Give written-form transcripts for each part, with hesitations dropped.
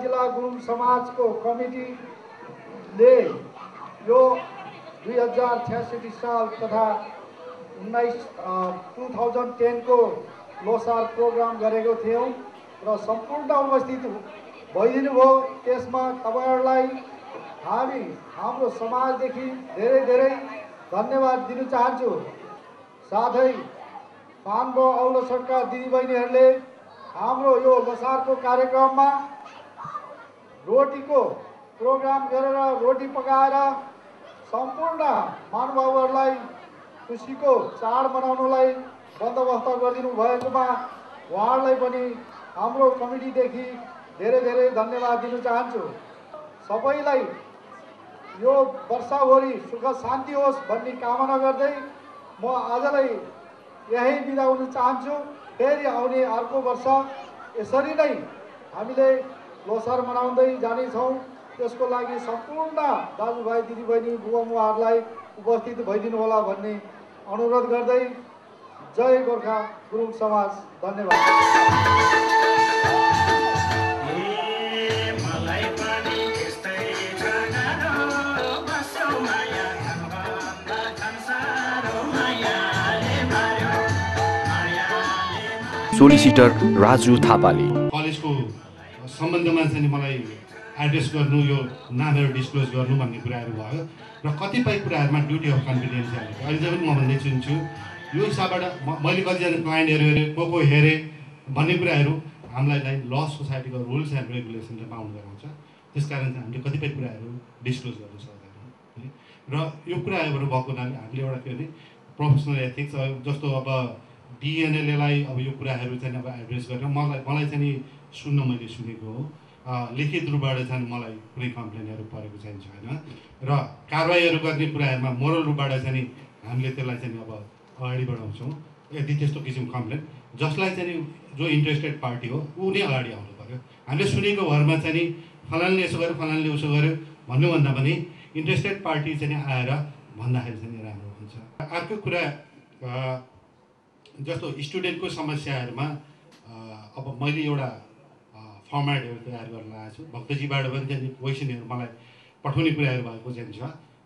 जिल्ला गुरुङ समाजको कमिटीले यो 2066 साल तथा 2010 को लोसार प्रोग्राम गरेको थियौँ र सम्पूर्ण उपस्थित भइदिनु भयो। त्यसमा तपाईहरुलाई हाम्रो समाजदेखि धेरै धेरै धन्यवाद दिन चाहन्छु। साथै पान्बो औलसरका दिदीबहिनीहरूले हाम्रो यो लोसारको कार्यक्रममा रोटीको प्रोग्राम गरेर रोटी पकाएर सम्पूर्ण महानुभावहरूलाई खुसीको चाड मनाउनलाई बन्दोबस्त गरिदिनु भएकोमा उहाँहरूलाई पनि हाम्रो कमिटीदेखि धेरै धेरै धन्यवाद दिन चाहन्छु। सबैलाई यो वर्षभरि सुख शान्ति होस् भन्ने कामना गर्दै म आजलाई यही बिदा हुन चाहन्छु। फेरि आउने अर्को वर्ष यसरी नै हामीले लोसार मनाउँदै जानेछौँ। त्यसको लागि सम्पूर्ण दाजुभाइ दिदीबहिनी बुवामुवाहरूलाई उपस्थित भइदिनु होला भन्ने अनुरोध गर्दै जय गोर्खा गुरुङ समाज। धन्यवाद। सोलिसिटर राजु थापाले कलेजको सम्बन्धमा चाहिँ मलाई एड्रेस गर्नु, यो नामहरू डिस्क्लोज गर्नु भन्ने कुराहरू भयो र कतिपय कुराहरूमा ड्युटी अफ कन्फिडेन्सियल अहिले चाहिँ पनि म भन्दै सुन्छु। यो हिसाबबाट मैले कतिजना क्लाइन्टहरू हेरेँ, को हेरेँ भन्ने कुराहरू हामीलाई ल सोसाइटीको रुल्स एन्ड रेगुलेसनले बाउन्ड गराउँछ। त्यसकारण चाहिँ हामीले कतिपय कुराहरू डिस्क्लोज गर्नु सक्दैनौँ है। र यो कुराहरू भएको हुनाले हामीले एउटा के भने प्रोफेसनल एथिक्स जस्तो अब डिएनएलएलाई अब यो कुराहरू चाहिँ अब एड्रेस गरेर मलाई चाहिँ सुन्न मैले सुनेको हो। लिखित रूपबाट चाहिँ मलाई कुनै कम्प्लेनहरू परेको चाहिँ छैन र कारवाहीहरू गर्ने कुराहरूमा मोरल रूपबाट चाहिँ हामीले त्यसलाई चाहिँ अब अगाडि बढाउँछौँ। यदि त्यस्तो किसिमको कम्प्लेन जसलाई चाहिँ जो इन्ट्रेस्टेड पार्टी हो ऊ नै अगाडि आउनु पर्यो। हामीले सुनेको भरमा चाहिँ फलानले यसो गर्यो फलानले उसो गर्यो भन्नुभन्दा पनि इन्ट्रेस्टेड पार्टी चाहिँ आएर भन्दाखेरि चाहिँ राम्रो हुन्छ। अर्को कुरा जस्तो स्टुडेन्टको समस्याहरूमा अब मैले एउटा फर्मेटहरू तयार गर्न लागेको छु। भक्तजीबाट पनि चाहिँ क्वेसनहरू मलाई पठाउने कुराहरू भएको चाहिँ छ।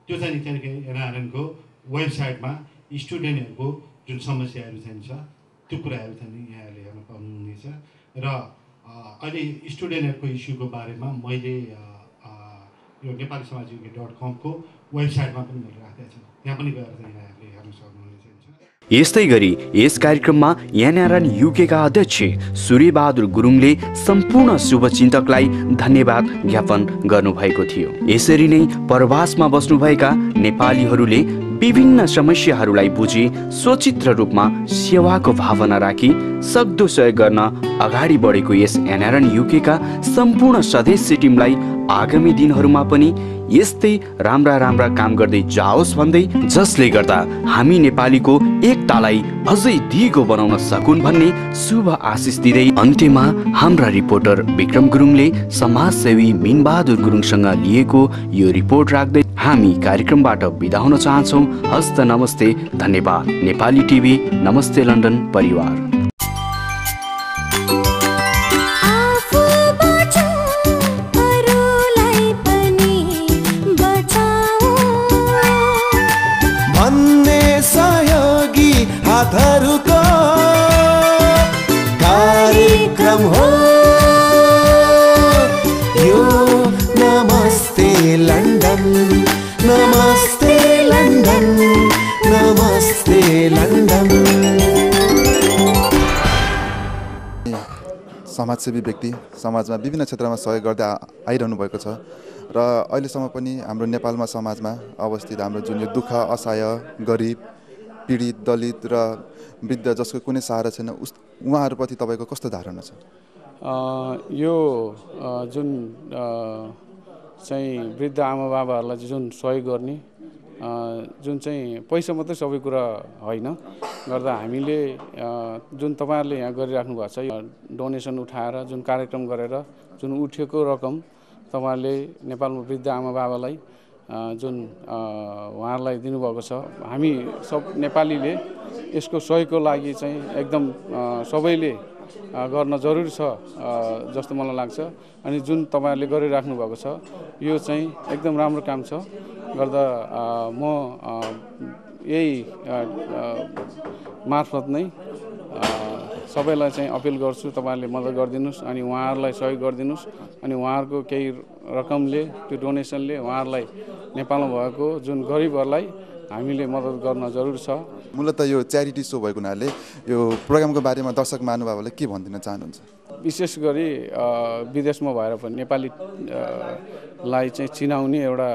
त्यो चाहिँ एनआरएनको वेबसाइटमा स्टुडेन्टहरूको जुन समस्याहरू चाहिँ छ त्यो कुराहरू चाहिँ यहाँले हेर्न पाउनुहुनेछ। र अहिले स्टुडेन्टहरूको इस्युको बारेमा मैले यो नेपालीसमाजयुके.com को वेबसाइटमा पनि मैले राखेको छु। त्यहाँ पनि गएर चाहिँ यहाँहरूले हेर्न सक्नुहुनेछ। यस्तै गरी यस कार्यक्रममा एनआरएन युकेका अध्यक्ष सूर्यबहादुर गुरुङले सम्पूर्ण शुभचिन्तकलाई धन्यवाद ज्ञापन गर्नुभएको थियो। यसरी नै प्रवासमा बस्नुभएका नेपालीहरूले विभिन्न समस्याहरूलाई बुझी स्वचित्र रूपमा सेवाको भावना राखी सक्दो सहयोग गर्न अगाडि बढेको यस एनआरएन युकेका सम्पूर्ण सदस्य टिमलाई आगामी दिनहरूमा पनि यस्तै राम्रा काम गर्दै जाओस् भन्दै, जसले गर्दा हामी नेपालीको एकतालाई अझै दिगो बनाउन सकुन् भन्ने शुभ आशिष दिँदै अन्त्यमा हाम्रा रिपोर्टर विक्रम गुरुङले समाजसेवी मिनबहादुर गुरुङसँग लिएको यो रिपोर्ट राख्दै हामी कार्यक्रमबाट बिदा हुन चाहन्छौँ। हस्त नमस्ते, धन्यवाद। नेपाली टिभी, नमस्ते लन्डन परिवार। हातहरूको कार्यक्रम हो यो। नमस्ते लन्डन, नमस्ते लन्डन, नमस्ते लन्डन। समाजसेवी व्यक्ति समाजमा विभिन्न क्षेत्रमा सहयोग गर्दै आइरहनु भएको छ र अहिलेसम्म पनि हाम्रो नेपालमा समाजमा अवस्थित हाम्रो जुन यो दुःख असहाय गरिब पीडित दलित र वृद्ध जसको कुनै सहारा छैन उहाँहरूप्रति तपाईँको कस्तो धारणा छ? यो जुन चाहिँ वृद्ध आमाबाबाहरूलाई जुन सहयोग गर्ने जुन चाहिँ पैसा मात्रै सबै कुरा होइन गर्दा हामीले जुन तपाईँहरूले यहाँ गरिराख्नु भएको छ डोनेसन उठाएर जुन कार्यक्रम गरेर जुन उठेको रकम तपाईँहरूले नेपालमा वृद्ध आमाबाबालाई जुन उहाँहरूलाई दिनुभएको छ, हामी सब नेपालीले यसको सहयोगको लागि चाहिँ एकदम सबैले गर्न जरुरी छ जस्तो मलाई लाग्छ। अनि जुन तपाईँहरूले गरिराख्नु भएको छ यो चाहिँ एकदम राम्रो काम छ। गर्दा म यही मार्फत नै सबैलाई चाहिँ अपिल गर्छु, तपाईँहरूले मद्दत गरिदिनुहोस् अनि उहाँहरूलाई सहयोग गरिदिनुहोस्। अनि उहाँहरूको केही रकमले, त्यो डोनेसनले उहाँहरूलाई नेपालमा भएको जुन गरिबहरूलाई हामीले मद्दत गर्न जरुरी छ। मूलतः यो च्यारिटी सो भएको हुनाले यो प्रोग्रामको बारेमा दर्शक महानुभावहरूले के भनिदिन चाहनुहुन्छ? विशेष गरी विदेशमा भएर पनि नेपालीलाई चाहिँ चिनाउने एउटा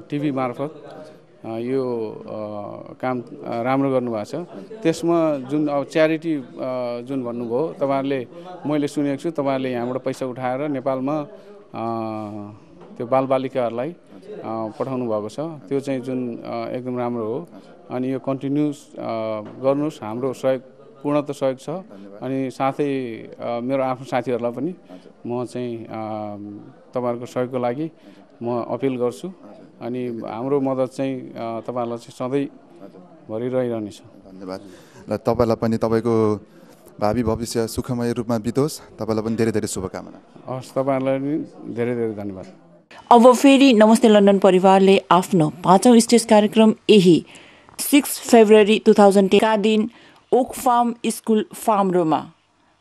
टिभी मार्फत यो काम राम्रो गर्नुभएको छ। त्यसमा जुन अब च्यारिटी जुन भन्नुभयो तपाईँहरूले, मैले सुनेको छु तपाईँहरूले यहाँबाट पैसा उठाएर नेपालमा त्यो बालबालिकाहरूलाई पठाउनु भएको छ। त्यो चाहिँ जुन एकदम राम्रो हो। अनि यो कन्टिन्युस गर्नुहोस्, हाम्रो सहयोग पूर्णतः सहयोग छ। अनि साथै मेरो आफ्नो साथीहरूलाई पनि म चाहिँ तपाईँहरूको सहयोगको लागि म अपिल गर्छु। अनि हाम्रो मद्दत चाहिँ तपाईँहरूलाई चाहिँ सधैँ भरि रहिरहनेछ। धन्यवाद। र तपाईँलाई पनि तपाईँको भावी भविष्य सुखमय रूपमा बितोस्। तपाईँलाई पनि धेरै धेरै शुभकामना। हस्, तपाईँहरूलाई पनि धेरै धेरै धन्यवाद। अब फेरि नमस्ते लन्डन परिवारले आफ्नो 5औं स्टेज कार्यक्रम यही 6 फेब्रुअरी 2010 का दिन ओक फार्म स्कुल फार्म रोमा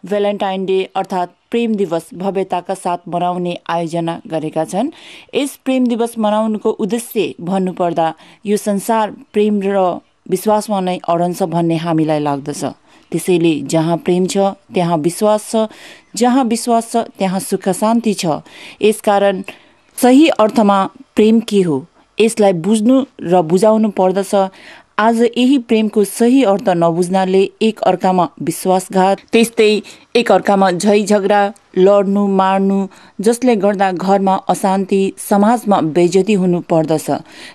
भ्यालेन्टाइन डे अर्थात् प्रेम दिवस भव्यताका साथ मनाउने आयोजना गरेका छन्। यस प्रेम दिवस मनाउनुको उद्देश्य भन्नुपर्दा यो संसार प्रेम र विश्वासमा नै अडन्छ भन्ने हामीलाई लाग्दछ। त्यसैले जहाँ प्रेम छ त्यहाँ विश्वास छ, जहाँ विश्वास छ त्यहाँ सुख शान्ति छ। यसकारण सही अर्थमा प्रेम के हो यसलाई बुझ्नु र बुझाउनु पर्दछ। आज यही प्रेमको सही अर्थ नबुझ्नाले एक अर्कामा विश्वासघात, त्यस्तै एक अर्कामा झै झगडा, लड्नु मार्नु, जसले गर्दा घरमा अशान्ति, समाजमा बेइज्जती हुनु पर्दछ।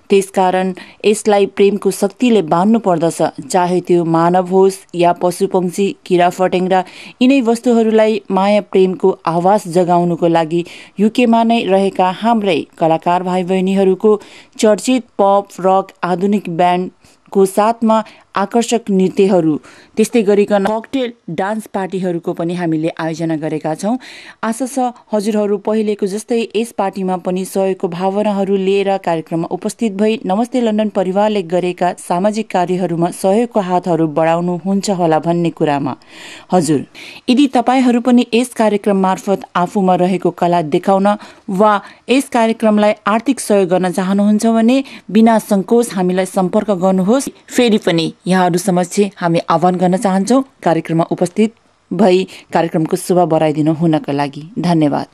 त्यसकारण यसलाई प्रेमको शक्तिले बाँध्नु पर्दछ। चाहे त्यो मानव होस् या पशु पक्षी, किरा फटेङ्ग्रा, यिनै वस्तुहरूलाई माया प्रेमको आवाज जगाउनुको लागि युकेमा नै रहेका हाम्रै कलाकार भाइ बहिनीहरूको चर्चित पप रक आधुनिक ब्यान्ड को साथमा आकर्षक नृत्यहरू, त्यस्तै गरिकन ककटेल डान्स पार्टीहरूको पनि हामीले आयोजना गरेका छौँ। आशा छ हजुरहरू पहिलेको जस्तै यस पार्टीमा पनि सहयोगको भावनाहरू लिएर कार्यक्रममा उपस्थित भई नमस्ते लन्डन परिवारले गरेका सामाजिक कार्यहरूमा सहयोगको हातहरू बढाउनुहुन्छ होला भन्ने कुरामा हजुर, यदि तपाईँहरू पनि यस कार्यक्रम मार्फत आफूमा रहेको कला देखाउन वा यस कार्यक्रमलाई आर्थिक सहयोग गर्न चाहनुहुन्छ भने बिना सङ्कोच हामीलाई सम्पर्क गर्नुहोस्। फेरि पनि यहाँहरू समक्ष हामी आह्वान गर्न चाहन्छौँ कार्यक्रममा उपस्थित भई कार्यक्रमको शोभा बढाइदिनु हुनका लागि। धन्यवाद।